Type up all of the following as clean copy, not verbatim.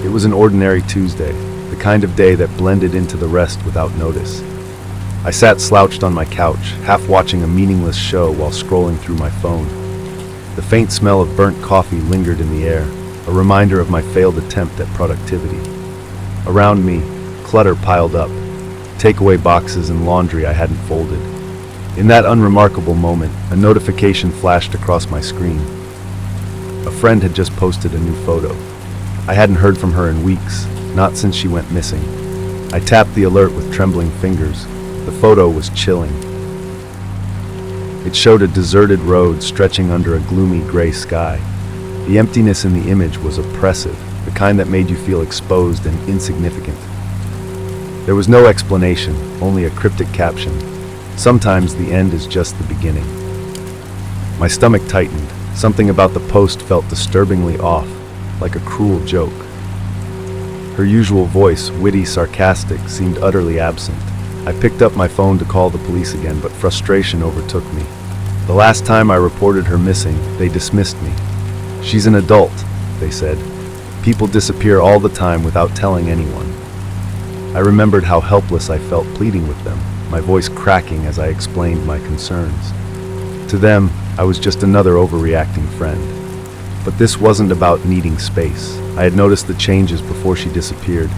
It was an ordinary Tuesday, the kind of day that blended into the rest without notice. I sat slouched on my couch, half watching a meaningless show while scrolling through my phone. The faint smell of burnt coffee lingered in the air, a reminder of my failed attempt at productivity. Around me, clutter piled up, takeaway boxes and laundry I hadn't folded. In that unremarkable moment, a notification flashed across my screen. A friend had just posted a new photo. I hadn't heard from her in weeks, not since she went missing. I tapped the alert with trembling fingers. The photo was chilling. It showed a deserted road stretching under a gloomy gray sky. The emptiness in the image was oppressive, the kind that made you feel exposed and insignificant. There was no explanation, only a cryptic caption. Sometimes the end is just the beginning. My stomach tightened. Something about the post felt disturbingly off, like a cruel joke. Her usual voice, witty, sarcastic, seemed utterly absent. I picked up my phone to call the police again, but frustration overtook me. The last time I reported her missing, they dismissed me. "She's an adult," they said. "People disappear all the time without telling anyone." I remembered how helpless I felt pleading with them, my voice cracking as I explained my concerns. To them, I was just another overreacting friend. But this wasn't about needing space. I had noticed the changes before she disappeared.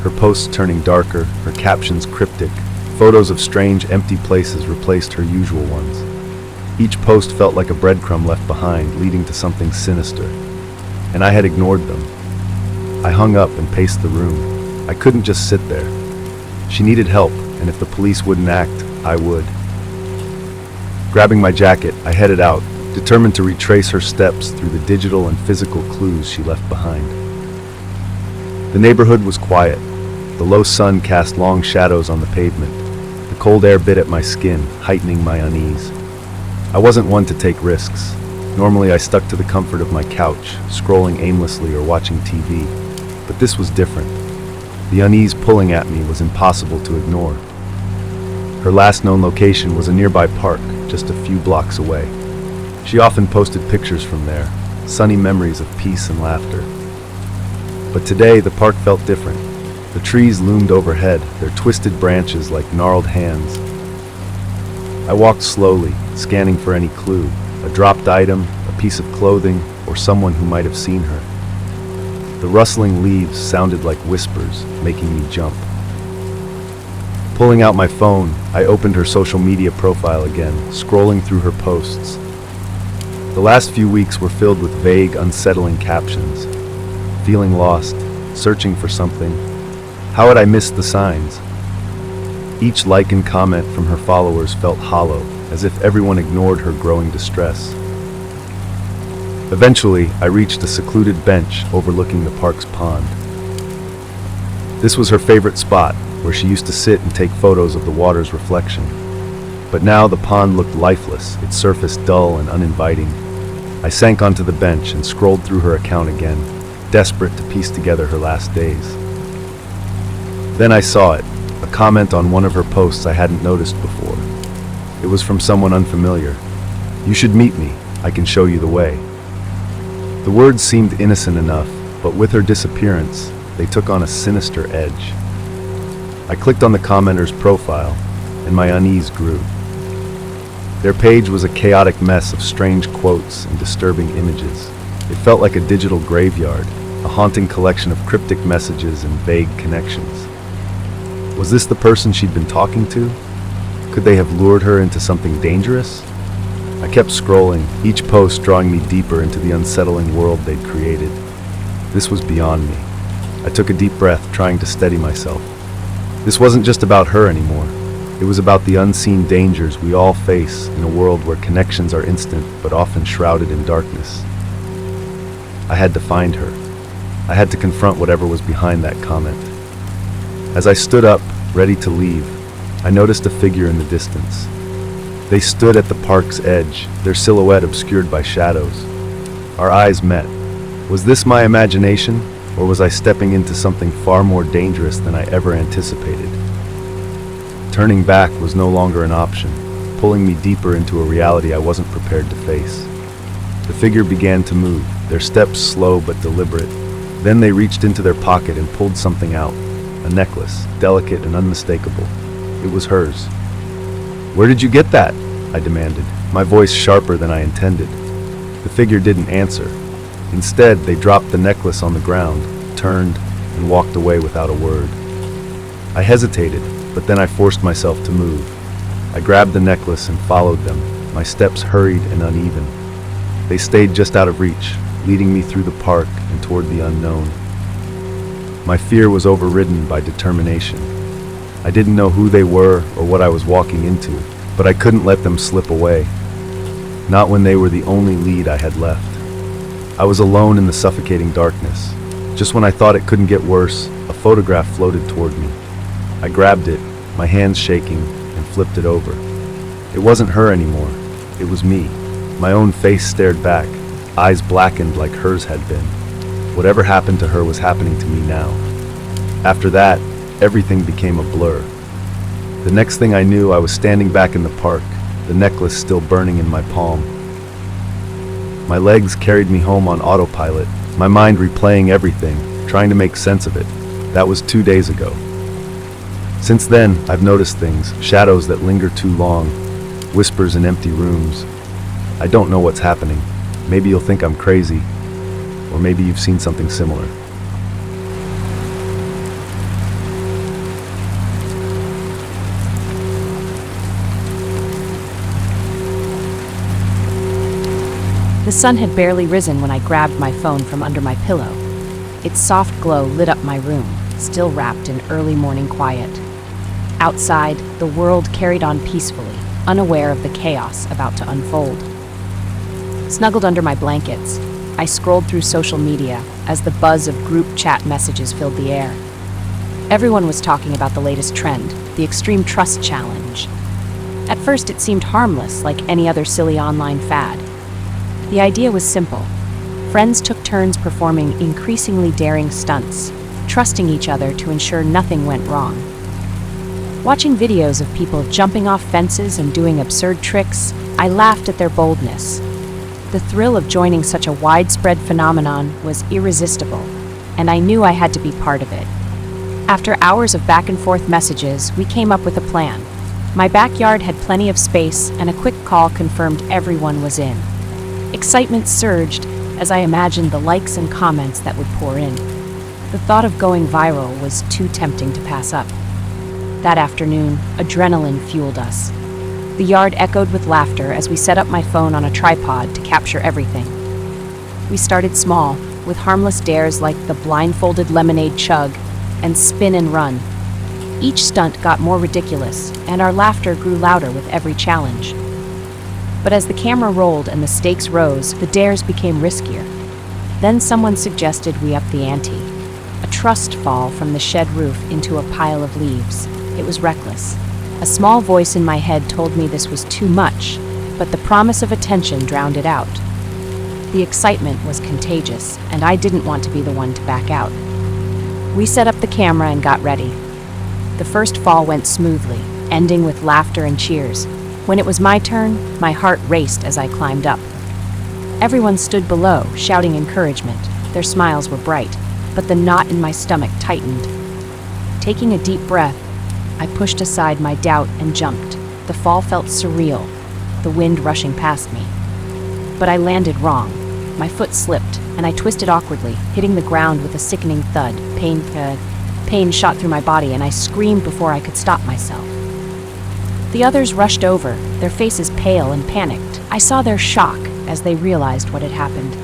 Her posts turning darker, her captions cryptic, photos of strange, empty places replaced her usual ones. Each post felt like a breadcrumb left behind, leading to something sinister. And I had ignored them. I hung up and paced the room. I couldn't just sit there. She needed help, and if the police wouldn't act, I would. Grabbing my jacket, I headed out, determined to retrace her steps through the digital and physical clues she left behind. The neighborhood was quiet. The low sun cast long shadows on the pavement. The cold air bit at my skin, heightening my unease. I wasn't one to take risks. Normally I stuck to the comfort of my couch, scrolling aimlessly or watching TV. But this was different. The unease pulling at me was impossible to ignore. Her last known location was a nearby park, just a few blocks away. She often posted pictures from there, sunny memories of peace and laughter. But today, the park felt different. The trees loomed overhead, their twisted branches like gnarled hands. I walked slowly, scanning for any clue, a dropped item, a piece of clothing, or someone who might have seen her. The rustling leaves sounded like whispers, making me jump. Pulling out my phone, I opened her social media profile again, scrolling through her posts. The last few weeks were filled with vague, unsettling captions. Feeling lost, searching for something. How had I missed the signs? Each like and comment from her followers felt hollow, as if everyone ignored her growing distress. Eventually, I reached a secluded bench overlooking the park's pond. This was her favorite spot, where she used to sit and take photos of the water's reflection. But now the pond looked lifeless, its surface dull and uninviting. I sank onto the bench and scrolled through her account again, desperate to piece together her last days. Then I saw it, a comment on one of her posts I hadn't noticed before. It was from someone unfamiliar. "You should meet me, I can show you the way." The words seemed innocent enough, but with her disappearance, they took on a sinister edge. I clicked on the commenter's profile, and my unease grew. Their page was a chaotic mess of strange quotes and disturbing images. It felt like a digital graveyard, a haunting collection of cryptic messages and vague connections. Was this the person she'd been talking to? Could they have lured her into something dangerous? I kept scrolling, each post drawing me deeper into the unsettling world they'd created. This was beyond me. I took a deep breath, trying to steady myself. This wasn't just about her anymore. It was about the unseen dangers we all face in a world where connections are instant but often shrouded in darkness. I had to find her. I had to confront whatever was behind that comment. As I stood up, ready to leave, I noticed a figure in the distance. They stood at the park's edge, their silhouette obscured by shadows. Our eyes met. Was this my imagination, or was I stepping into something far more dangerous than I ever anticipated? Turning back was no longer an option, pulling me deeper into a reality I wasn't prepared to face. The figure began to move, their steps slow but deliberate. Then they reached into their pocket and pulled something out, a necklace, delicate and unmistakable. It was hers. "Where did you get that?" I demanded, my voice sharper than I intended. The figure didn't answer. Instead, they dropped the necklace on the ground, turned, and walked away without a word. I hesitated, but then I forced myself to move. I grabbed the necklace and followed them, my steps hurried and uneven. They stayed just out of reach, leading me through the park and toward the unknown. My fear was overridden by determination. I didn't know who they were or what I was walking into, but I couldn't let them slip away. Not when they were the only lead I had left. I was alone in the suffocating darkness. Just when I thought it couldn't get worse, a photograph floated toward me. I grabbed it, my hands shaking, and flipped it over. It wasn't her anymore. It was me. My own face stared back, eyes blackened like hers had been. Whatever happened to her was happening to me now. After that, everything became a blur. The next thing I knew, I was standing back in the park, the necklace still burning in my palm. My legs carried me home on autopilot, my mind replaying everything, trying to make sense of it. That was 2 days ago. Since then, I've noticed things, shadows that linger too long, whispers in empty rooms. I don't know what's happening. Maybe you'll think I'm crazy, or maybe you've seen something similar. The sun had barely risen when I grabbed my phone from under my pillow. Its soft glow lit up my room, still wrapped in early morning quiet. Outside, the world carried on peacefully, unaware of the chaos about to unfold. Snuggled under my blankets, I scrolled through social media as the buzz of group chat messages filled the air. Everyone was talking about the latest trend, the extreme trust challenge. At first, it seemed harmless, like any other silly online fad. The idea was simple. Friends took turns performing increasingly daring stunts, trusting each other to ensure nothing went wrong. Watching videos of people jumping off fences and doing absurd tricks, I laughed at their boldness. The thrill of joining such a widespread phenomenon was irresistible, and I knew I had to be part of it. After hours of back-and-forth messages, we came up with a plan. My backyard had plenty of space, and a quick call confirmed everyone was in. Excitement surged as I imagined the likes and comments that would pour in. The thought of going viral was too tempting to pass up. That afternoon, adrenaline fueled us. The yard echoed with laughter as we set up my phone on a tripod to capture everything. We started small, with harmless dares like the blindfolded lemonade chug and spin and run. Each stunt got more ridiculous, and our laughter grew louder with every challenge. But as the camera rolled and the stakes rose, the dares became riskier. Then someone suggested we up the ante. A trust fall from the shed roof into a pile of leaves. It was reckless. A small voice in my head told me this was too much, but the promise of attention drowned it out. The excitement was contagious, and I didn't want to be the one to back out. We set up the camera and got ready. The first fall went smoothly, ending with laughter and cheers. When it was my turn, my heart raced as I climbed up. Everyone stood below, shouting encouragement. Their smiles were bright, but the knot in my stomach tightened. Taking a deep breath, I pushed aside my doubt and jumped. The fall felt surreal, the wind rushing past me. But I landed wrong. My foot slipped, and I twisted awkwardly, hitting the ground with a sickening thud. Pain shot through my body, and I screamed before I could stop myself. The others rushed over, their faces pale and panicked. I saw their shock as they realized what had happened.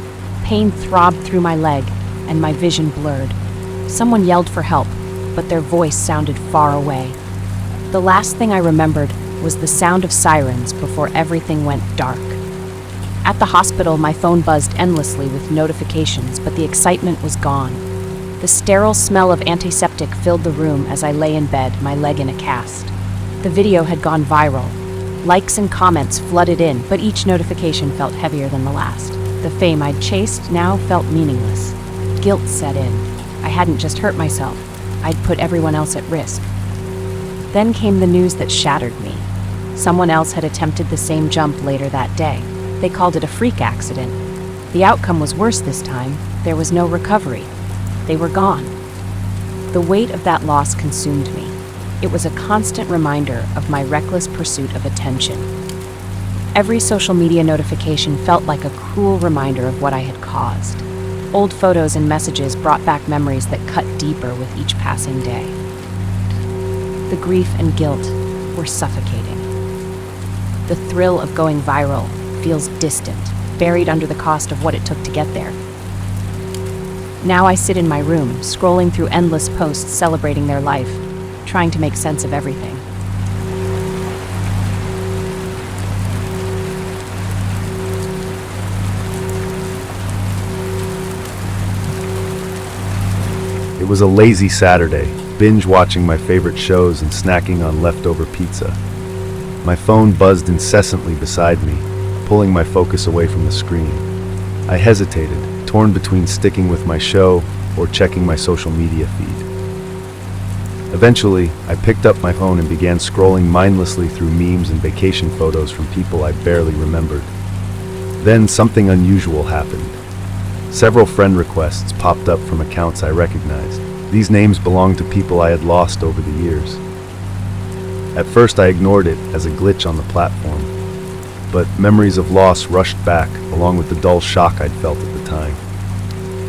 Pain throbbed through my leg, and my vision blurred. Someone yelled for help, but their voice sounded far away. The last thing I remembered was the sound of sirens before everything went dark. At the hospital, my phone buzzed endlessly with notifications, but the excitement was gone. The sterile smell of antiseptic filled the room as I lay in bed, my leg in a cast. The video had gone viral. Likes and comments flooded in, but each notification felt heavier than the last. The fame I'd chased now felt meaningless. Guilt set in. I hadn't just hurt myself. I'd put everyone else at risk. Then came the news that shattered me. Someone else had attempted the same jump later that day. They called it a freak accident. The outcome was worse this time. There was no recovery. They were gone. The weight of that loss consumed me. It was a constant reminder of my reckless pursuit of attention. Every social media notification felt like a cruel reminder of what I had caused. Old photos and messages brought back memories that cut deeper with each passing day. The grief and guilt were suffocating. The thrill of going viral feels distant, buried under the cost of what it took to get there. Now I sit in my room, scrolling through endless posts celebrating their life, trying to make sense of everything. It was a lazy Saturday, binge watching my favorite shows and snacking on leftover pizza. My phone buzzed incessantly beside me, pulling my focus away from the screen. I hesitated, torn between sticking with my show or checking my social media feed. Eventually, I picked up my phone and began scrolling mindlessly through memes and vacation photos from people I barely remembered. Then something unusual happened. Several friend requests popped up from accounts I recognized. These names belonged to people I had lost over the years. At first I ignored it as a glitch on the platform, but memories of loss rushed back along with the dull shock I'd felt at the time.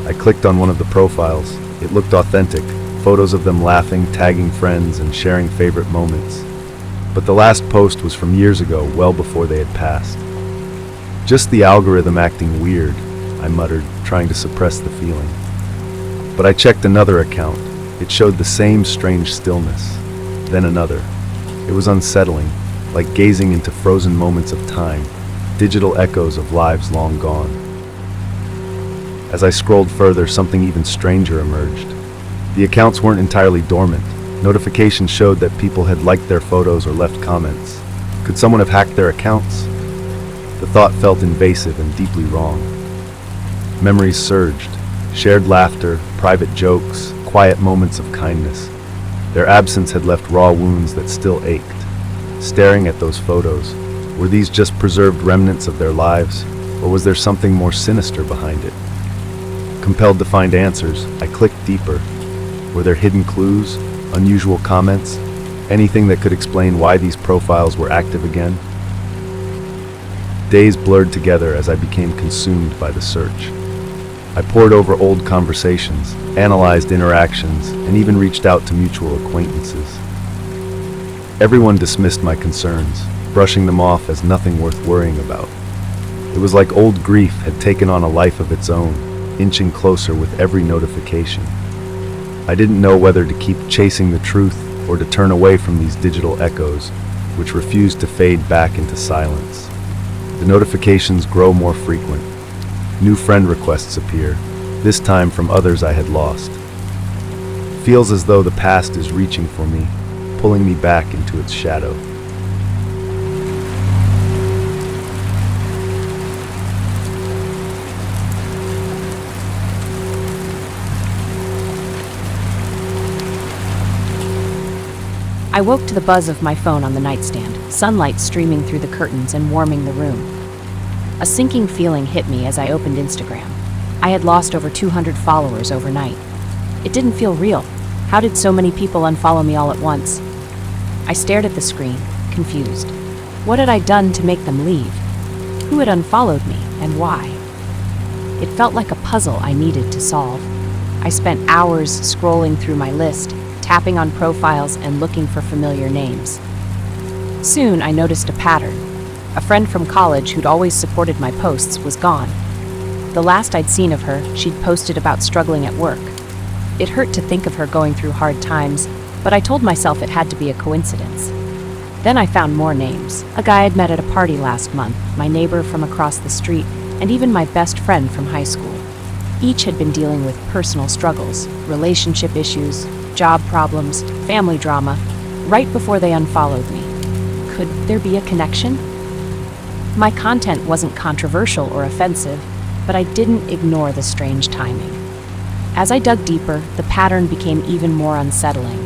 I clicked on one of the profiles. It looked authentic, photos of them laughing, tagging friends, and sharing favorite moments. But the last post was from years ago, well before they had passed. Just the algorithm acting weird, I muttered, trying to suppress the feeling. But I checked another account. It showed the same strange stillness. Then another. It was unsettling, like gazing into frozen moments of time, digital echoes of lives long gone. As I scrolled further, something even stranger emerged. The accounts weren't entirely dormant. Notifications showed that people had liked their photos or left comments. Could someone have hacked their accounts? The thought felt invasive and deeply wrong. Memories surged. Shared laughter, private jokes, quiet moments of kindness. Their absence had left raw wounds that still ached. Staring at those photos, were these just preserved remnants of their lives, or was there something more sinister behind it? Compelled to find answers, I clicked deeper. Were there hidden clues, unusual comments, anything that could explain why these profiles were active again? Days blurred together as I became consumed by the search. I pored over old conversations, analyzed interactions, and even reached out to mutual acquaintances. Everyone dismissed my concerns, brushing them off as nothing worth worrying about. It was like old grief had taken on a life of its own, inching closer with every notification. I didn't know whether to keep chasing the truth or to turn away from these digital echoes, which refused to fade back into silence. The notifications grow more frequent. New friend requests appear, this time from others I had lost. Feels as though the past is reaching for me, pulling me back into its shadow. I woke to the buzz of my phone on the nightstand, sunlight streaming through the curtains and warming the room. A sinking feeling hit me as I opened Instagram. I had lost over 200 followers overnight. It didn't feel real. How did so many people unfollow me all at once? I stared at the screen, confused. What had I done to make them leave? Who had unfollowed me, and why? It felt like a puzzle I needed to solve. I spent hours scrolling through my list, tapping on profiles and looking for familiar names. Soon I noticed a pattern. A friend from college who'd always supported my posts was gone. The last I'd seen of her, she'd posted about struggling at work. It hurt to think of her going through hard times, but I told myself it had to be a coincidence. Then I found more names. A guy I'd met at a party last month, my neighbor from across the street, and even my best friend from high school. Each had been dealing with personal struggles, relationship issues, job problems, family drama, right before they unfollowed me. Could there be a connection? My content wasn't controversial or offensive, but I didn't ignore the strange timing. As I dug deeper, the pattern became even more unsettling.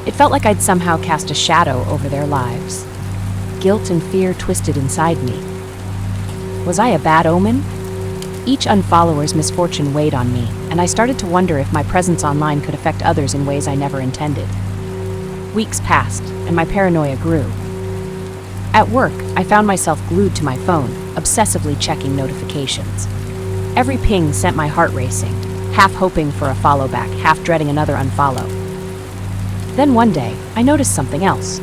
It felt like I'd somehow cast a shadow over their lives. Guilt and fear twisted inside me. Was I a bad omen? Each unfollower's misfortune weighed on me, and I started to wonder if my presence online could affect others in ways I never intended. Weeks passed, and my paranoia grew. At work, I found myself glued to my phone, obsessively checking notifications. Every ping sent my heart racing, half hoping for a follow back, half dreading another unfollow. Then one day, I noticed something else.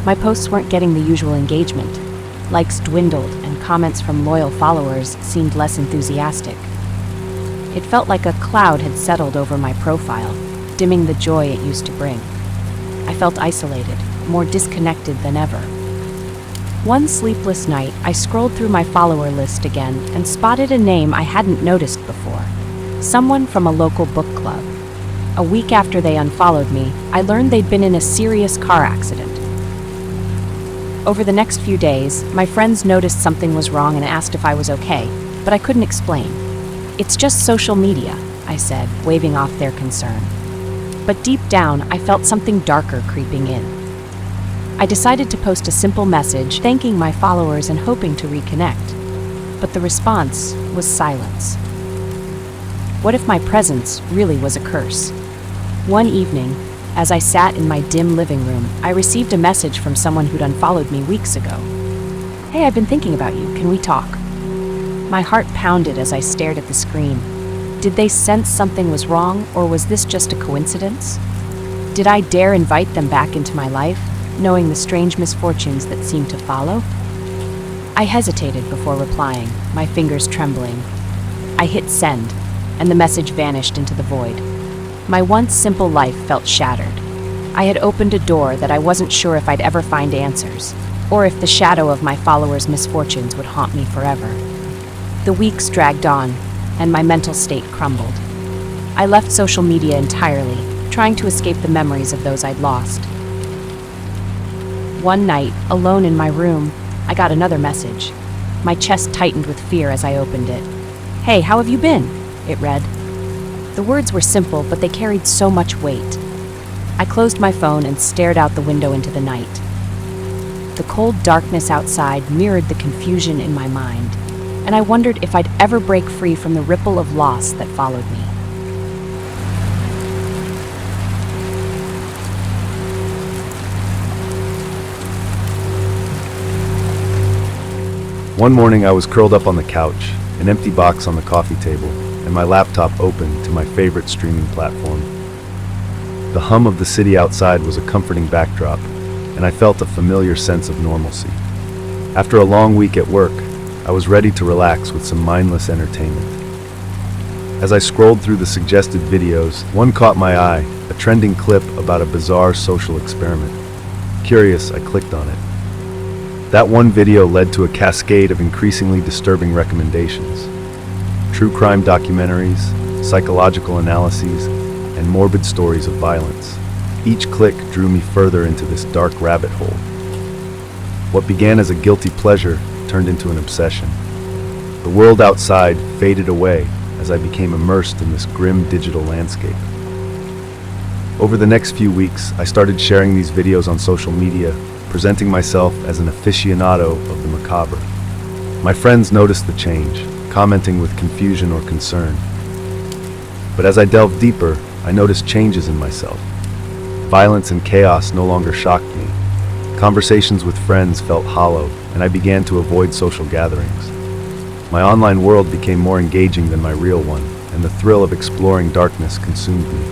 My posts weren't getting the usual engagement. Likes dwindled, and comments from loyal followers seemed less enthusiastic. It felt like a cloud had settled over my profile, dimming the joy it used to bring. I felt isolated, more disconnected than ever. One sleepless night, I scrolled through my follower list again and spotted a name I hadn't noticed before. Someone from a local book club. A week after they unfollowed me, I learned they'd been in a serious car accident. Over the next few days, my friends noticed something was wrong and asked if I was okay, but I couldn't explain. "It's just social media," I said, waving off their concern. But deep down, I felt something darker creeping in. I decided to post a simple message thanking my followers and hoping to reconnect. But the response was silence. What if my presence really was a curse? One evening, as I sat in my dim living room, I received a message from someone who'd unfollowed me weeks ago. "Hey, I've been thinking about you. Can we talk?" My heart pounded as I stared at the screen. Did they sense something was wrong, or was this just a coincidence? Did I dare invite them back into my life, knowing the strange misfortunes that seemed to follow? I hesitated before replying, my fingers trembling. I hit send, and the message vanished into the void. My once simple life felt shattered. I had opened a door that I wasn't sure if I'd ever find answers, or if the shadow of my followers' misfortunes would haunt me forever. The weeks dragged on, and my mental state crumbled. I left social media entirely, trying to escape the memories of those I'd lost. One night, alone in my room, I got another message. My chest tightened with fear as I opened it. "Hey, how have you been?" it read. The words were simple, but they carried so much weight. I closed my phone and stared out the window into the night. The cold darkness outside mirrored the confusion in my mind, and I wondered if I'd ever break free from the ripple of loss that followed me. One morning I was curled up on the couch, an empty box on the coffee table, and my laptop open to my favorite streaming platform. The hum of the city outside was a comforting backdrop, and I felt a familiar sense of normalcy. After a long week at work, I was ready to relax with some mindless entertainment. As I scrolled through the suggested videos, one caught my eye, a trending clip about a bizarre social experiment. Curious, I clicked on it. That one video led to a cascade of increasingly disturbing recommendations. True crime documentaries, psychological analyses, and morbid stories of violence. Each click drew me further into this dark rabbit hole. What began as a guilty pleasure turned into an obsession. The world outside faded away as I became immersed in this grim digital landscape. Over the next few weeks, I started sharing these videos on social media, presenting myself as an aficionado of the macabre. My friends noticed the change, commenting with confusion or concern. But as I delved deeper, I noticed changes in myself. Violence and chaos no longer shocked me. Conversations with friends felt hollow, and I began to avoid social gatherings. My online world became more engaging than my real one, and the thrill of exploring darkness consumed me.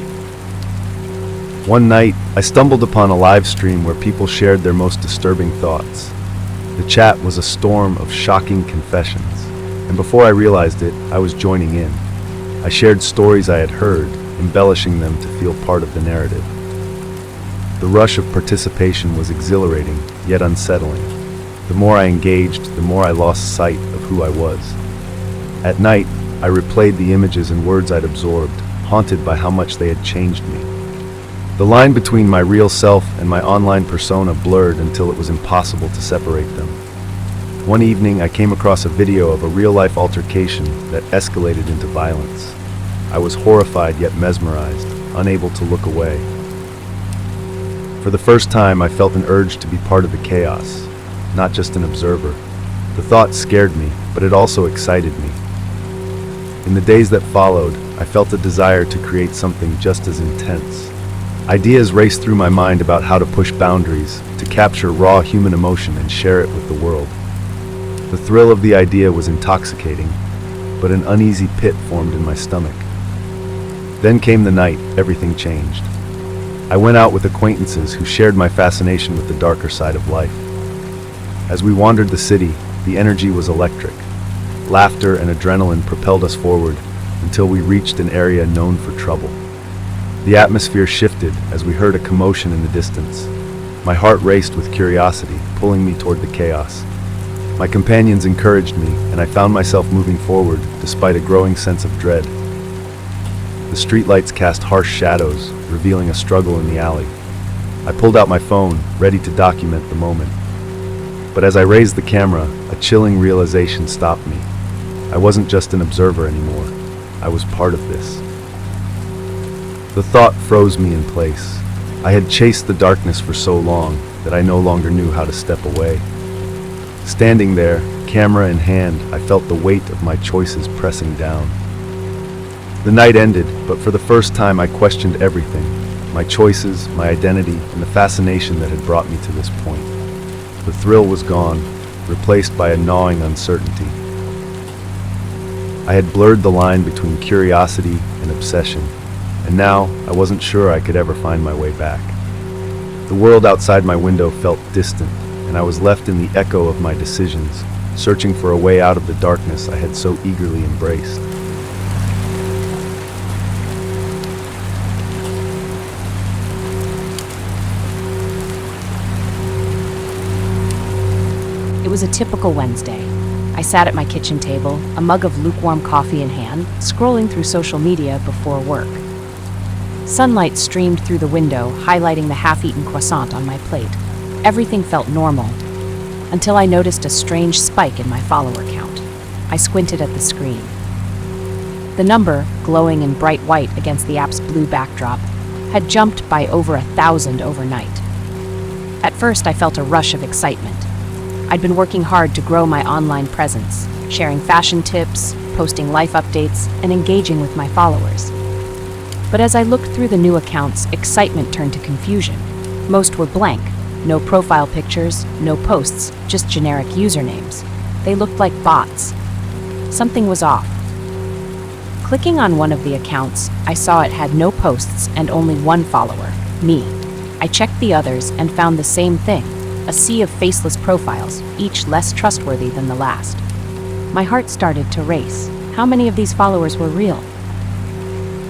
One night, I stumbled upon a live stream where people shared their most disturbing thoughts. The chat was a storm of shocking confessions, and before I realized it, I was joining in. I shared stories I had heard, embellishing them to feel part of the narrative. The rush of participation was exhilarating, yet unsettling. The more I engaged, the more I lost sight of who I was. At night, I replayed the images and words I'd absorbed, haunted by how much they had changed me. The line between my real self and my online persona blurred until it was impossible to separate them. One evening, I came across a video of a real-life altercation that escalated into violence. I was horrified yet mesmerized, unable to look away. For the first time, I felt an urge to be part of the chaos, not just an observer. The thought scared me, but it also excited me. In the days that followed, I felt a desire to create something just as intense. Ideas raced through my mind about how to push boundaries, to capture raw human emotion and share it with the world. The thrill of the idea was intoxicating, but an uneasy pit formed in my stomach. Then came the night, everything changed. I went out with acquaintances who shared my fascination with the darker side of life. As we wandered the city, the energy was electric. Laughter and adrenaline propelled us forward until we reached an area known for trouble. The atmosphere shifted as we heard a commotion in the distance. My heart raced with curiosity, pulling me toward the chaos. My companions encouraged me, and I found myself moving forward despite a growing sense of dread. The streetlights cast harsh shadows, revealing a struggle in the alley. I pulled out my phone, ready to document the moment. But as I raised the camera, a chilling realization stopped me. I wasn't just an observer anymore. I was part of this. The thought froze me in place. I had chased the darkness for so long that I no longer knew how to step away. Standing there, camera in hand, I felt the weight of my choices pressing down. The night ended, but for the first time I questioned everything, my choices, my identity, and the fascination that had brought me to this point. The thrill was gone, replaced by a gnawing uncertainty. I had blurred the line between curiosity and obsession, and now I wasn't sure I could ever find my way back. The world outside my window felt distant, and I was left in the echo of my decisions, searching for a way out of the darkness I had so eagerly embraced. It was a typical Wednesday. I sat at my kitchen table, a mug of lukewarm coffee in hand, scrolling through social media before work. Sunlight streamed through the window, highlighting the half-eaten croissant on my plate. Everything felt normal, until I noticed a strange spike in my follower count. I squinted at the screen. The number, glowing in bright white against the app's blue backdrop, had jumped by over 1,000 overnight. At first, I felt a rush of excitement. I'd been working hard to grow my online presence, sharing fashion tips, posting life updates, and engaging with my followers. But as I looked through the new accounts, excitement turned to confusion. Most were blank, no profile pictures, no posts, just generic usernames. They looked like bots. Something was off. Clicking on one of the accounts, I saw it had no posts and only one follower, me. I checked the others and found the same thing. A sea of faceless profiles, each less trustworthy than the last. My heart started to race. How many of these followers were real?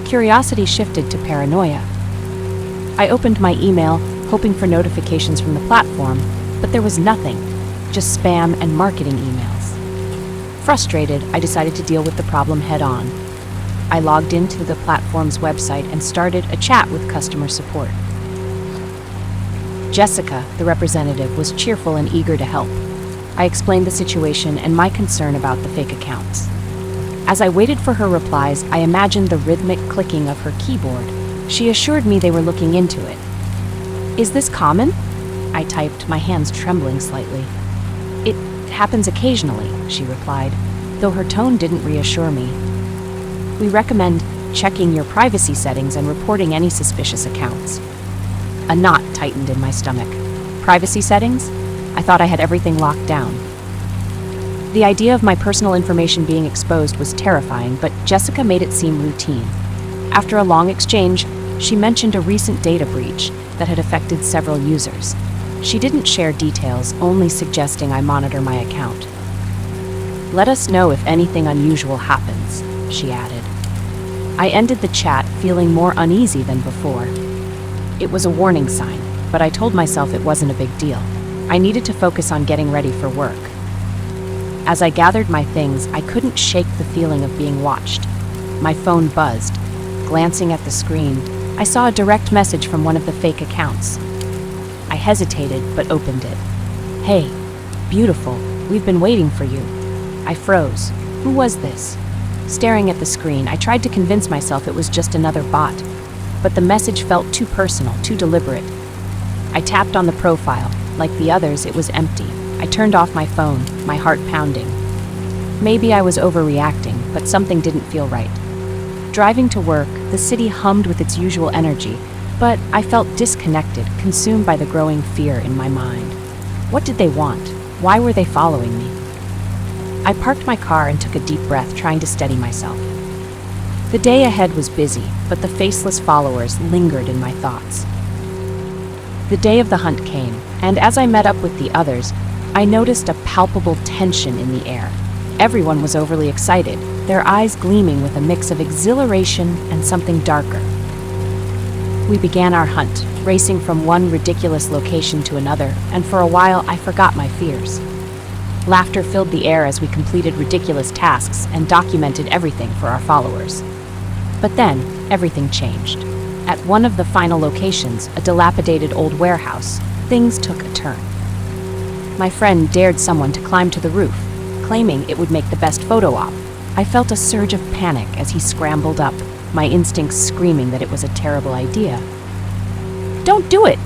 Curiosity shifted to paranoia. I opened my email, hoping for notifications from the platform, but there was nothing, just spam and marketing emails. Frustrated, I decided to deal with the problem head-on. I logged into the platform's website and started a chat with customer support. Jessica, the representative, was cheerful and eager to help. I explained the situation and my concern about the fake accounts. As I waited for her replies, I imagined the rhythmic clicking of her keyboard. She assured me they were looking into it. "Is this common?" I typed, my hands trembling slightly. "It happens occasionally," she replied, though her tone didn't reassure me. "We recommend checking your privacy settings and reporting any suspicious accounts." A knot tightened in my stomach. Privacy settings? I thought I had everything locked down. The idea of my personal information being exposed was terrifying, but Jessica made it seem routine. After a long exchange, she mentioned a recent data breach that had affected several users. She didn't share details, only suggesting I monitor my account. "Let us know if anything unusual happens," she added. I ended the chat feeling more uneasy than before. It was a warning sign, but I told myself it wasn't a big deal. I needed to focus on getting ready for work. As I gathered my things, I couldn't shake the feeling of being watched. My phone buzzed. Glancing at the screen, I saw a direct message from one of the fake accounts. I hesitated, but opened it. "Hey, beautiful, we've been waiting for you." I froze. Who was this? Staring at the screen, I tried to convince myself it was just another bot. But the message felt too personal, too deliberate. I tapped on the profile. Like the others, it was empty. I turned off my phone, my heart pounding. Maybe I was overreacting, but something didn't feel right. Driving to work, the city hummed with its usual energy, but I felt disconnected, consumed by the growing fear in my mind. What did they want? Why were they following me? I parked my car and took a deep breath, trying to steady myself. The day ahead was busy, but the faceless followers lingered in my thoughts. The day of the hunt came, and as I met up with the others, I noticed a palpable tension in the air. Everyone was overly excited, their eyes gleaming with a mix of exhilaration and something darker. We began our hunt, racing from one ridiculous location to another, and for a while I forgot my fears. Laughter filled the air as we completed ridiculous tasks and documented everything for our followers. But then, everything changed. At one of the final locations, a dilapidated old warehouse, things took a turn. My friend dared someone to climb to the roof, claiming it would make the best photo op. I felt a surge of panic as he scrambled up, my instincts screaming that it was a terrible idea. "Don't do it!"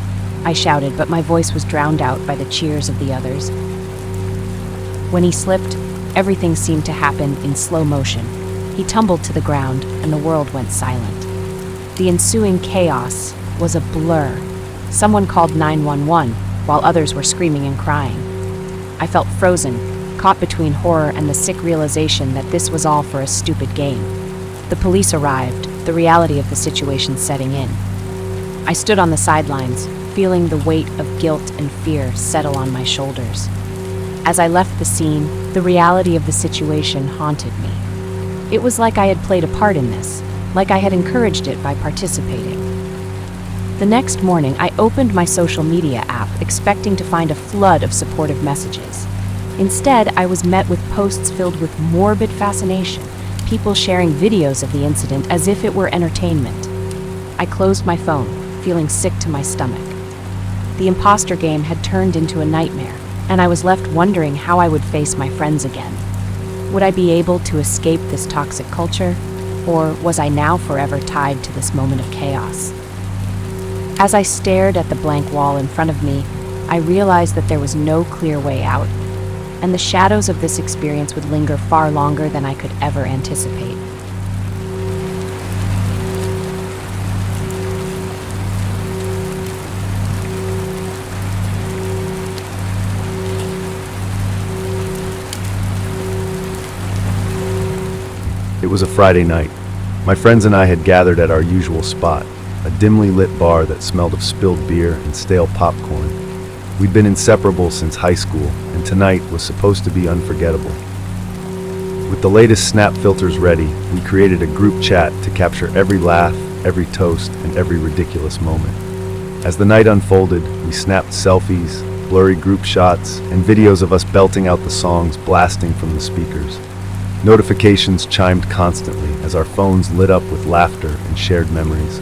I shouted, but my voice was drowned out by the cheers of the others. When he slipped, everything seemed to happen in slow motion. He tumbled to the ground, and the world went silent. The ensuing chaos was a blur. Someone called 911, while others were screaming and crying. I felt frozen, caught between horror and the sick realization that this was all for a stupid game. The police arrived, the reality of the situation setting in. I stood on the sidelines, feeling the weight of guilt and fear settle on my shoulders. As I left the scene, the reality of the situation haunted me. It was like I had played a part in this, like I had encouraged it by participating. The next morning, I opened my social media app, expecting to find a flood of supportive messages. Instead, I was met with posts filled with morbid fascination, people sharing videos of the incident as if it were entertainment. I closed my phone, feeling sick to my stomach. The impostor game had turned into a nightmare, and I was left wondering how I would face my friends again. Would I be able to escape this toxic culture, or was I now forever tied to this moment of chaos? As I stared at the blank wall in front of me, I realized that there was no clear way out, and the shadows of this experience would linger far longer than I could ever anticipate. It was a Friday night. My friends and I had gathered at our usual spot, a dimly lit bar that smelled of spilled beer and stale popcorn. We'd been inseparable since high school, and tonight was supposed to be unforgettable. With the latest Snap filters ready, we created a group chat to capture every laugh, every toast, and every ridiculous moment. As the night unfolded, we snapped selfies, blurry group shots, and videos of us belting out the songs blasting from the speakers. Notifications chimed constantly as our phones lit up with laughter and shared memories.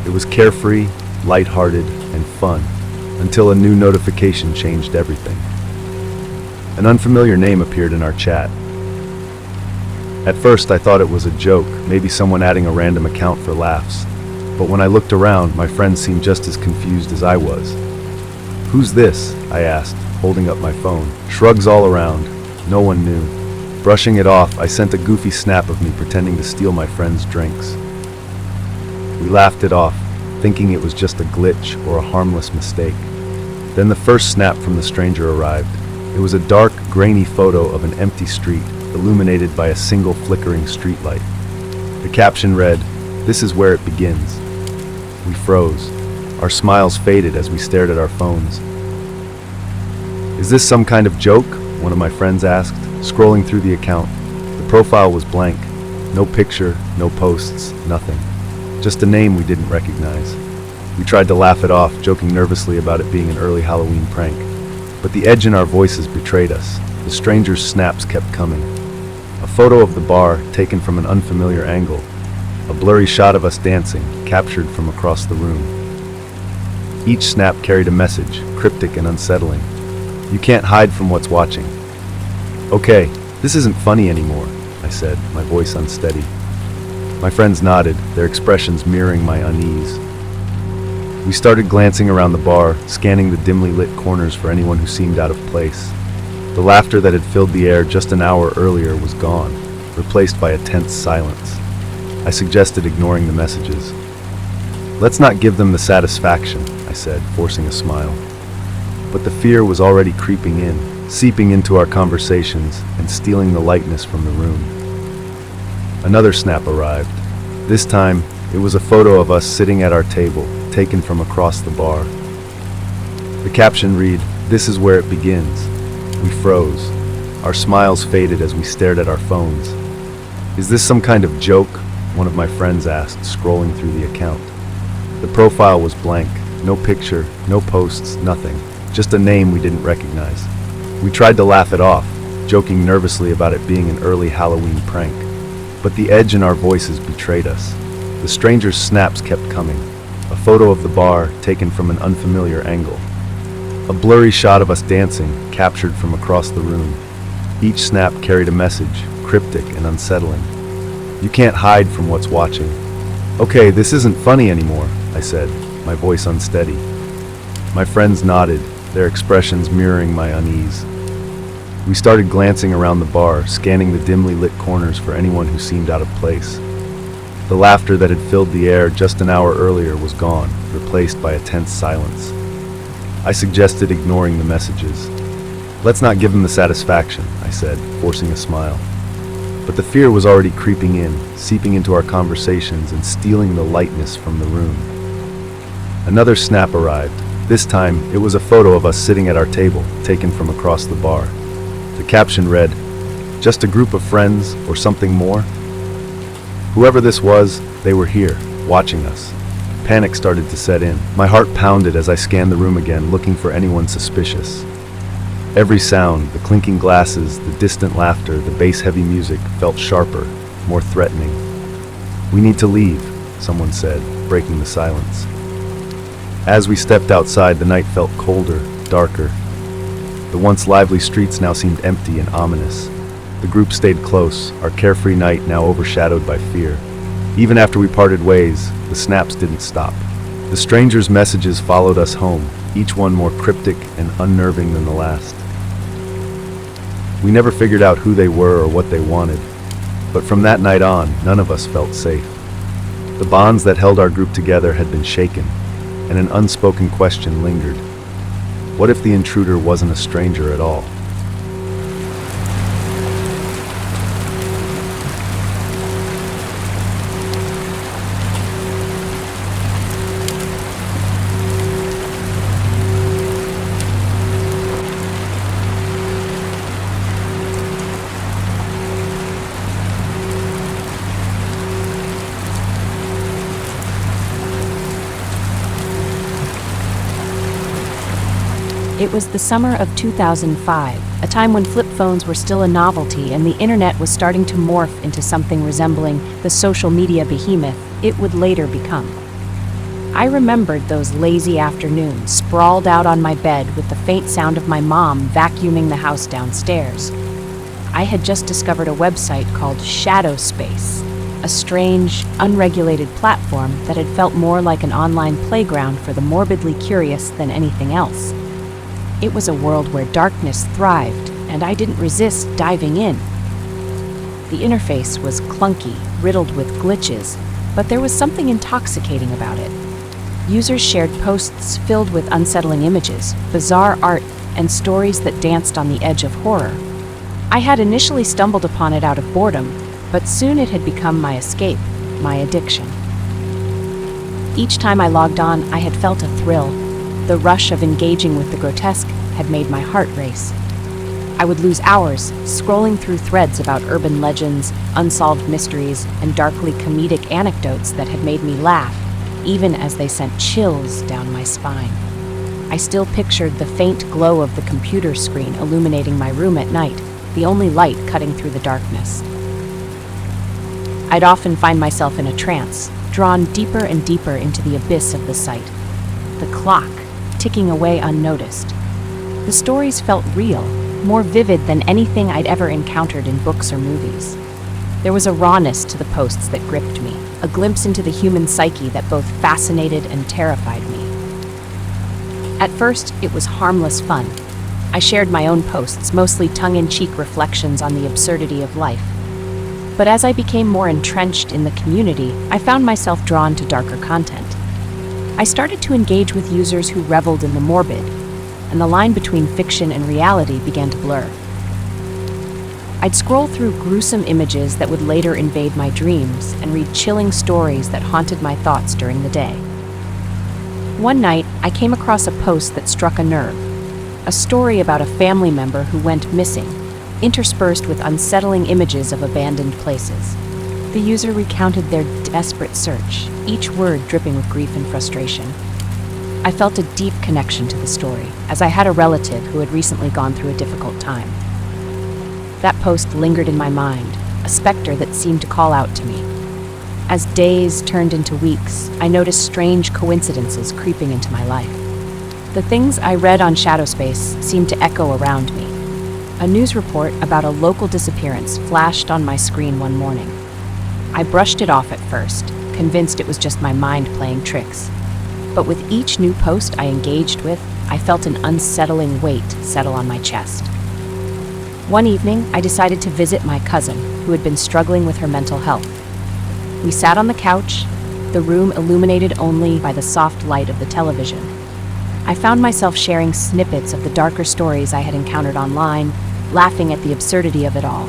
It was carefree, lighthearted, and fun, until a new notification changed everything. An unfamiliar name appeared in our chat. At first, I thought it was a joke, maybe someone adding a random account for laughs. But when I looked around, my friends seemed just as confused as I was. "Who's this?" I asked, holding up my phone. Shrugs all around. No one knew. Brushing it off, I sent a goofy snap of me pretending to steal my friends' drinks. We laughed it off, thinking it was just a glitch or a harmless mistake. Then the first snap from the stranger arrived. It was a dark, grainy photo of an empty street, illuminated by a single flickering streetlight. The caption read, "This is where it begins." We froze. Our smiles faded as we stared at our phones. "Is this some kind of joke?" one of my friends asked, scrolling through the account. The profile was blank. No picture, no posts, nothing. Just a name we didn't recognize. We tried to laugh it off, joking nervously about it being an early Halloween prank. But the edge in our voices betrayed us. The stranger's snaps kept coming. A photo of the bar, taken from an unfamiliar angle. A blurry shot of us dancing, captured from across the room. Each snap carried a message, cryptic and unsettling. "You can't hide from what's watching." "Okay, this isn't funny anymore," I said, my voice unsteady. My friends nodded, their expressions mirroring my unease. We started glancing around the bar, scanning the dimly lit corners for anyone who seemed out of place. The laughter that had filled the air just an hour earlier was gone, replaced by a tense silence. I suggested, ignoring the messages. Let's not give them the satisfaction, I said, forcing a smile. But the fear was already creeping in, seeping into our conversations and stealing the lightness from the room. Another snap arrived. This time, it was a photo of us sitting at our table, taken from across the bar. The caption read, "This is where it begins." We froze. Our smiles faded as we stared at our phones. "Is this some kind of joke?" one of my friends asked, scrolling through the account. The profile was blank. No picture, no posts, nothing. Just a name we didn't recognize. We tried to laugh it off, joking nervously about it being an early Halloween prank. But the edge in our voices betrayed us. The stranger's snaps kept coming. A photo of the bar, taken from an unfamiliar angle. A blurry shot of us dancing, captured from across the room. Each snap carried a message, cryptic and unsettling. You can't hide from what's watching. "Okay, this isn't funny anymore," I said, my voice unsteady. My friends nodded, their expressions mirroring my unease. We started glancing around the bar, scanning the dimly lit corners for anyone who seemed out of place. The laughter that had filled the air just an hour earlier was gone, replaced by a tense silence. I suggested, ignoring the messages. "Let's not give them the satisfaction," I said, forcing a smile. But the fear was already creeping in, seeping into our conversations and stealing the lightness from the room. Another snap arrived. This time, it was a photo of us sitting at our table, taken from across the bar. The caption read, "Just a group of friends or something more?" Whoever this was, they were here, watching us. Panic started to set in. My heart pounded as I scanned the room again, looking for anyone suspicious. Every sound, the clinking glasses, the distant laughter, the bass-heavy music, felt sharper, more threatening. "We need to leave," someone said, breaking the silence. As we stepped outside, the night felt colder, darker. The once lively streets now seemed empty and ominous. The group stayed close, our carefree night now overshadowed by fear. Even after we parted ways, the snaps didn't stop. The stranger's messages followed us home, each one more cryptic and unnerving than the last. We never figured out who they were or what they wanted, but from that night on, none of us felt safe. The bonds that held our group together had been shaken, and an unspoken question lingered. What if the intruder wasn't a stranger at all? It was the summer of 2005, a time when flip phones were still a novelty and the internet was starting to morph into something resembling the social media behemoth it would later become. I remembered those lazy afternoons, sprawled out on my bed with the faint sound of my mom vacuuming the house downstairs. I had just discovered a website called Shadow Space, a strange, unregulated platform that had felt more like an online playground for the morbidly curious than anything else. It was a world where darkness thrived, and I didn't resist diving in. The interface was clunky, riddled with glitches, but there was something intoxicating about it. Users shared posts filled with unsettling images, bizarre art, and stories that danced on the edge of horror. I had initially stumbled upon it out of boredom, but soon it had become my escape, my addiction. Each time I logged on, I had felt a thrill. The rush of engaging with the grotesque had made my heart race. I would lose hours scrolling through threads about urban legends, unsolved mysteries, and darkly comedic anecdotes that had made me laugh, even as they sent chills down my spine. I still pictured the faint glow of the computer screen illuminating my room at night, the only light cutting through the darkness. I'd often find myself in a trance, drawn deeper and deeper into the abyss of the site. The clock, ticking away unnoticed. The stories felt real, more vivid than anything I'd ever encountered in books or movies. There was a rawness to the posts that gripped me, a glimpse into the human psyche that both fascinated and terrified me. At first, it was harmless fun. I shared my own posts, mostly tongue-in-cheek reflections on the absurdity of life. But as I became more entrenched in the community, I found myself drawn to darker content. I started to engage with users who reveled in the morbid, and the line between fiction and reality began to blur. I'd scroll through gruesome images that would later invade my dreams and read chilling stories that haunted my thoughts during the day. One night, I came across a post that struck a nerve, a story about a family member who went missing, interspersed with unsettling images of abandoned places. The user recounted their desperate search, each word dripping with grief and frustration. I felt a deep connection to the story, as I had a relative who had recently gone through a difficult time. That post lingered in my mind, a specter that seemed to call out to me. As days turned into weeks, I noticed strange coincidences creeping into my life. The things I read on Shadowspace seemed to echo around me. A news report about a local disappearance flashed on my screen one morning. I brushed it off at first, convinced it was just my mind playing tricks. But with each new post I engaged with, I felt an unsettling weight settle on my chest. One evening, I decided to visit my cousin, who had been struggling with her mental health. We sat on the couch, the room illuminated only by the soft light of the television. I found myself sharing snippets of the darker stories I had encountered online, laughing at the absurdity of it all.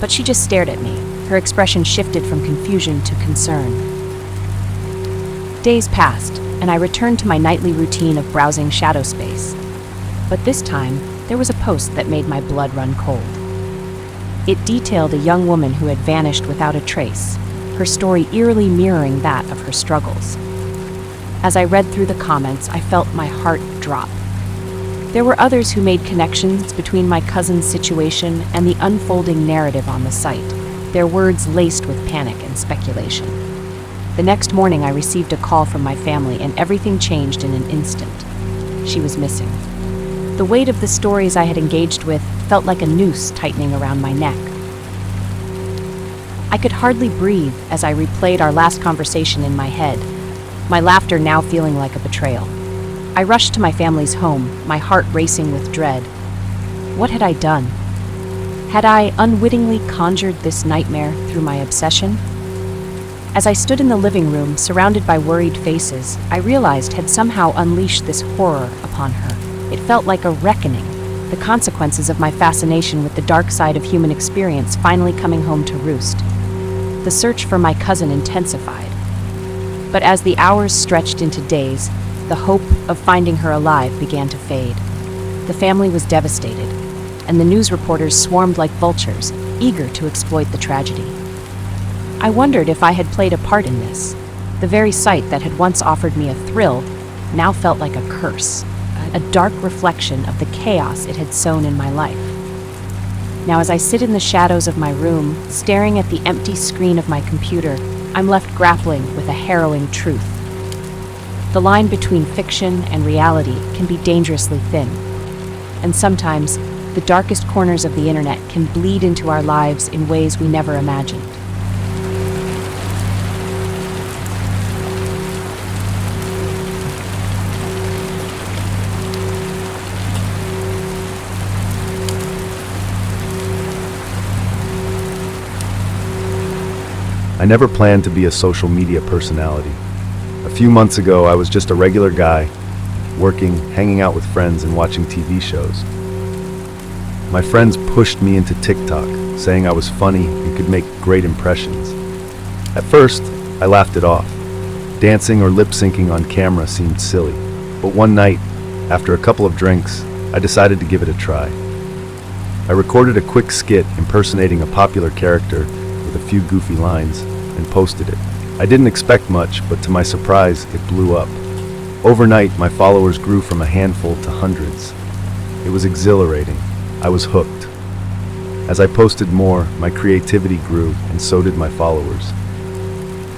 But she just stared at me. Her expression shifted from confusion to concern. Days passed, and I returned to my nightly routine of browsing Shadowspace. But this time, there was a post that made my blood run cold. It detailed a young woman who had vanished without a trace, her story eerily mirroring that of her struggles. As I read through the comments, I felt my heart drop. There were others who made connections between my cousin's situation and the unfolding narrative on the site, their words laced with panic and speculation. The next morning, I received a call from my family, and everything changed in an instant. She was missing. The weight of the stories I had engaged with felt like a noose tightening around my neck. I could hardly breathe as I replayed our last conversation in my head, my laughter now feeling like a betrayal. I rushed to my family's home, my heart racing with dread. What had I done? Had I unwittingly conjured this nightmare through my obsession? As I stood in the living room, surrounded by worried faces, I realized had somehow unleashed this horror upon her. It felt like a reckoning, the consequences of my fascination with the dark side of human experience finally coming home to roost. The search for my cousin intensified. But as the hours stretched into days, the hope of finding her alive began to fade. The family was devastated, and the news reporters swarmed like vultures, eager to exploit the tragedy. I wondered if I had played a part in this. The very site that had once offered me a thrill now felt like a curse, a dark reflection of the chaos it had sown in my life. Now, as I sit in the shadows of my room, staring at the empty screen of my computer, I'm left grappling with a harrowing truth. The line between fiction and reality can be dangerously thin, and sometimes the darkest corners of the internet can bleed into our lives in ways we never imagined. I never planned to be a social media personality. A few months ago, I was just a regular guy, working, hanging out with friends, and watching TV shows. My friends pushed me into TikTok, saying I was funny and could make great impressions. At first, I laughed it off. Dancing or lip-syncing on camera seemed silly, but one night, after a couple of drinks, I decided to give it a try. I recorded a quick skit impersonating a popular character with a few goofy lines and posted it. I didn't expect much, but to my surprise, it blew up. Overnight, my followers grew from a handful to hundreds. It was exhilarating. I was hooked. As I posted more, my creativity grew, and so did my followers.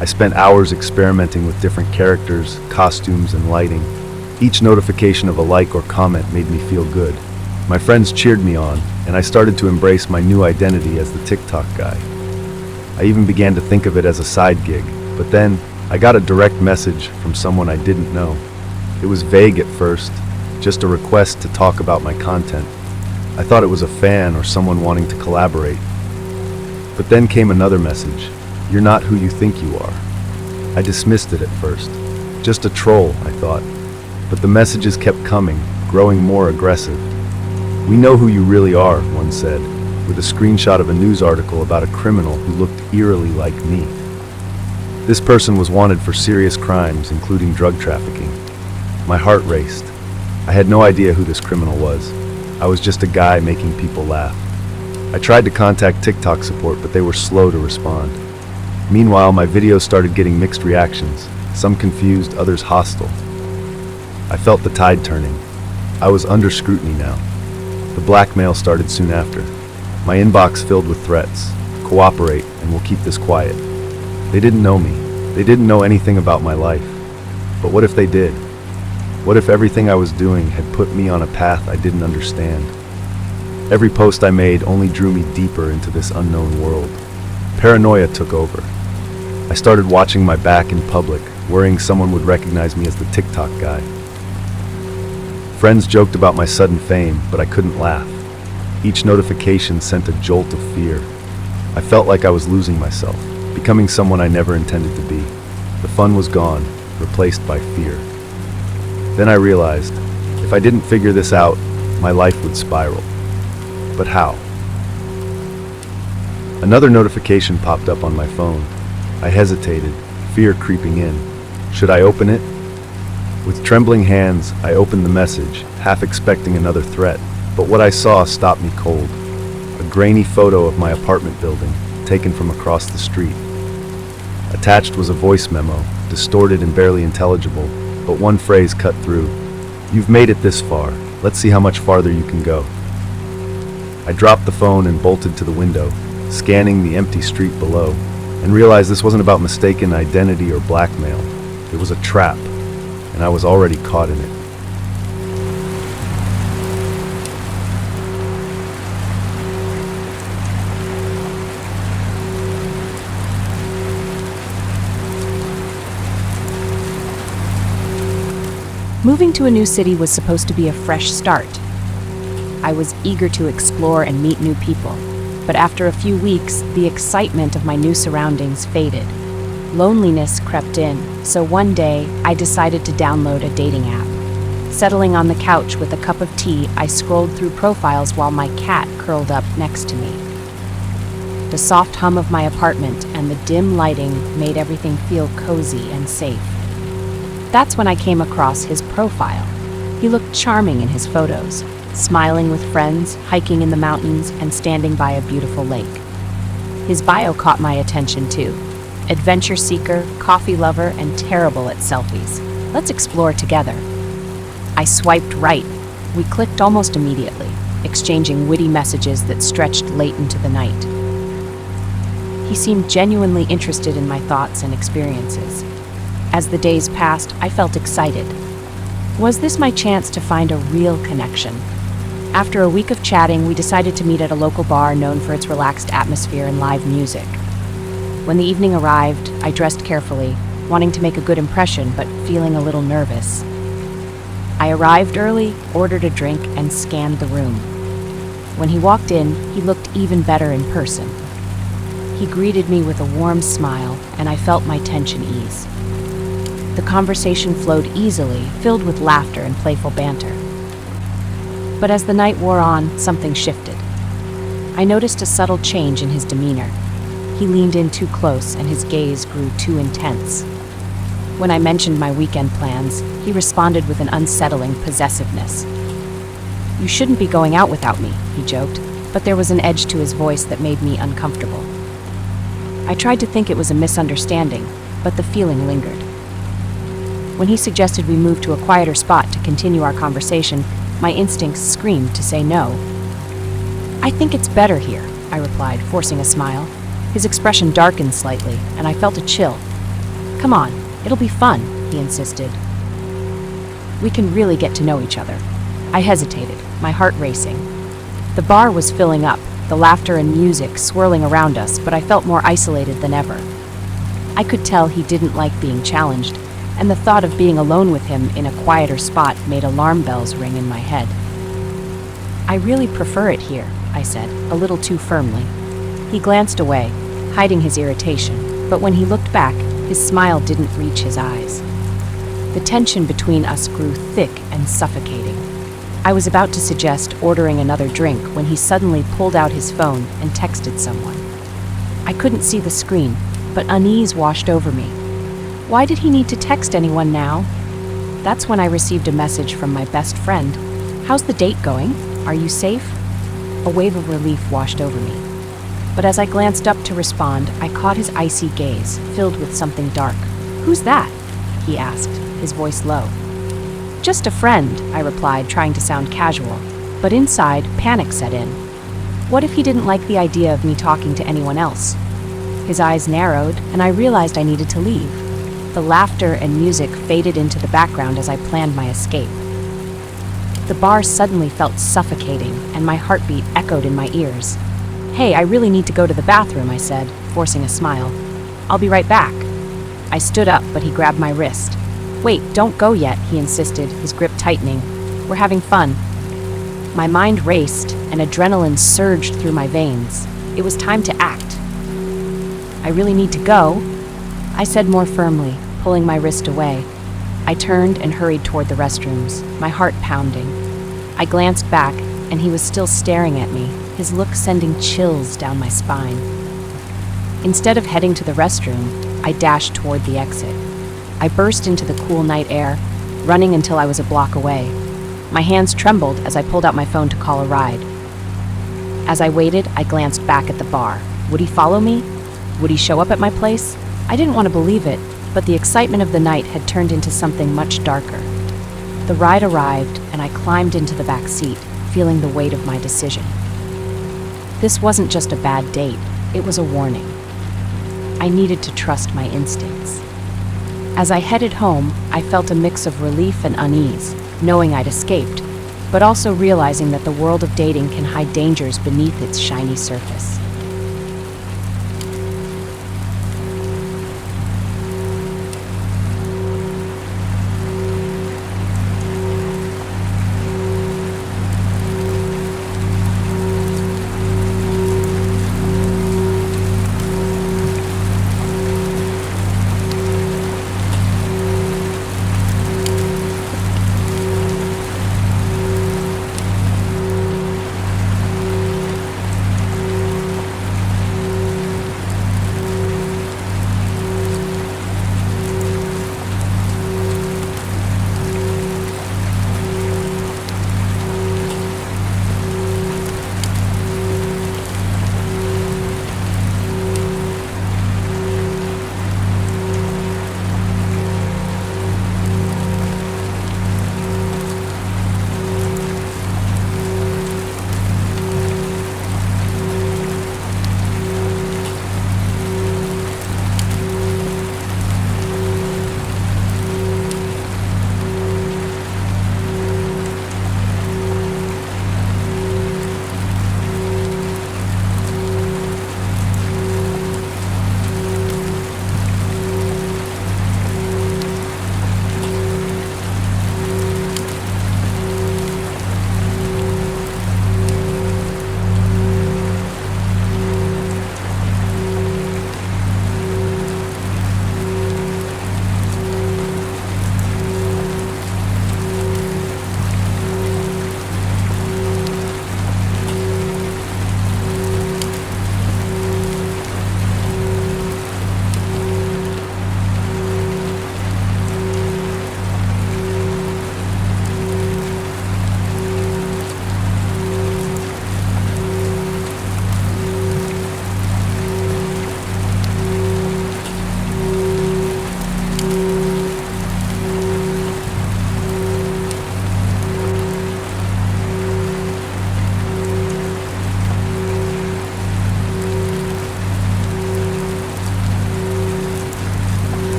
I spent hours experimenting with different characters, costumes, and lighting. Each notification of a like or comment made me feel good. My friends cheered me on, and I started to embrace my new identity as the TikTok guy. I even began to think of it as a side gig, but then I got a direct message from someone I didn't know. It was vague at first, just a request to talk about my content. I thought it was a fan or someone wanting to collaborate. But then came another message. You're not who you think you are. I dismissed it at first. Just a troll, I thought. But the messages kept coming, growing more aggressive. We know who you really are, one said, with a screenshot of a news article about a criminal who looked eerily like me. This person was wanted for serious crimes, including drug trafficking. My heart raced. I had no idea who this criminal was. I was just a guy making people laugh. I tried to contact TikTok support, but they were slow to respond. Meanwhile, my videos started getting mixed reactions, some confused, others hostile. I felt the tide turning. I was under scrutiny now. The blackmail started soon after. My inbox filled with threats. Cooperate, and we'll keep this quiet. They didn't know me. They didn't know anything about my life. But what if they did? What if everything I was doing had put me on a path I didn't understand? Every post I made only drew me deeper into this unknown world. Paranoia took over. I started watching my back in public, worrying someone would recognize me as the TikTok guy. Friends joked about my sudden fame, but I couldn't laugh. Each notification sent a jolt of fear. I felt like I was losing myself, becoming someone I never intended to be. The fun was gone, replaced by fear. Then I realized, if I didn't figure this out, my life would spiral. But how? Another notification popped up on my phone. I hesitated, fear creeping in. Should I open it? With trembling hands, I opened the message, half expecting another threat, but what I saw stopped me cold. A grainy photo of my apartment building, taken from across the street. Attached was a voice memo, distorted and barely intelligible, but one phrase cut through. You've made it this far. Let's see how much farther you can go. I dropped the phone and bolted to the window, scanning the empty street below, and realized this wasn't about mistaken identity or blackmail. It was a trap, and I was already caught in it. Moving to a new city was supposed to be a fresh start. I was eager to explore and meet new people, but after a few weeks, the excitement of my new surroundings faded. Loneliness crept in, so one day I decided to download a dating app. Settling on the couch with a cup of tea, I scrolled through profiles while my cat curled up next to me. The soft hum of my apartment and the dim lighting made everything feel cozy and safe. That's when I came across his profile. He looked charming in his photos, smiling with friends, hiking in the mountains, and standing by a beautiful lake. His bio caught my attention too. Adventure seeker, coffee lover, and terrible at selfies. Let's explore together. I swiped right. We clicked almost immediately, exchanging witty messages that stretched late into the night. He seemed genuinely interested in my thoughts and experiences. As the days passed, I felt excited. Was this my chance to find a real connection? After a week of chatting, we decided to meet at a local bar known for its relaxed atmosphere and live music. When the evening arrived, I dressed carefully, wanting to make a good impression, but feeling a little nervous. I arrived early, ordered a drink, and scanned the room. When he walked in, he looked even better in person. He greeted me with a warm smile, and I felt my tension ease. The conversation flowed easily, filled with laughter and playful banter. But as the night wore on, something shifted. I noticed a subtle change in his demeanor. He leaned in too close, and his gaze grew too intense. When I mentioned my weekend plans, he responded with an unsettling possessiveness. "You shouldn't be going out without me," he joked, but there was an edge to his voice that made me uncomfortable. I tried to think it was a misunderstanding, but the feeling lingered. When he suggested we move to a quieter spot to continue our conversation, my instincts screamed to say no. "I think it's better here," I replied, forcing a smile. His expression darkened slightly, and I felt a chill. "Come on, it'll be fun," he insisted. "We can really get to know each other." I hesitated, my heart racing. The bar was filling up, the laughter and music swirling around us, but I felt more isolated than ever. I could tell he didn't like being challenged, and the thought of being alone with him in a quieter spot made alarm bells ring in my head. "I really prefer it here," I said, a little too firmly. He glanced away, hiding his irritation, but when he looked back, his smile didn't reach his eyes. The tension between us grew thick and suffocating. I was about to suggest ordering another drink when he suddenly pulled out his phone and texted someone. I couldn't see the screen, but unease washed over me. Why did he need to text anyone now? That's when I received a message from my best friend. "How's the date going? Are you safe?" A wave of relief washed over me. But as I glanced up to respond, I caught his icy gaze, filled with something dark. "Who's that?" he asked, his voice low. "Just a friend," I replied, trying to sound casual. But inside, panic set in. What if he didn't like the idea of me talking to anyone else? His eyes narrowed, and I realized I needed to leave. The laughter and music faded into the background as I planned my escape. The bar suddenly felt suffocating, and my heartbeat echoed in my ears. "Hey, I really need to go to the bathroom," I said, forcing a smile. "I'll be right back." I stood up, but he grabbed my wrist. "Wait, don't go yet," he insisted, his grip tightening. "We're having fun." My mind raced, and adrenaline surged through my veins. It was time to act. "I really need to go," I said more firmly, pulling my wrist away. I turned and hurried toward the restrooms, my heart pounding. I glanced back, and he was still staring at me, his look sending chills down my spine. Instead of heading to the restroom, I dashed toward the exit. I burst into the cool night air, running until I was a block away. My hands trembled as I pulled out my phone to call a ride. As I waited, I glanced back at the bar. Would he follow me? Would he show up at my place? I didn't want to believe it, but the excitement of the night had turned into something much darker. The ride arrived, and I climbed into the back seat, feeling the weight of my decision. This wasn't just a bad date, it was a warning. I needed to trust my instincts. As I headed home, I felt a mix of relief and unease, knowing I'd escaped, but also realizing that the world of dating can hide dangers beneath its shiny surface.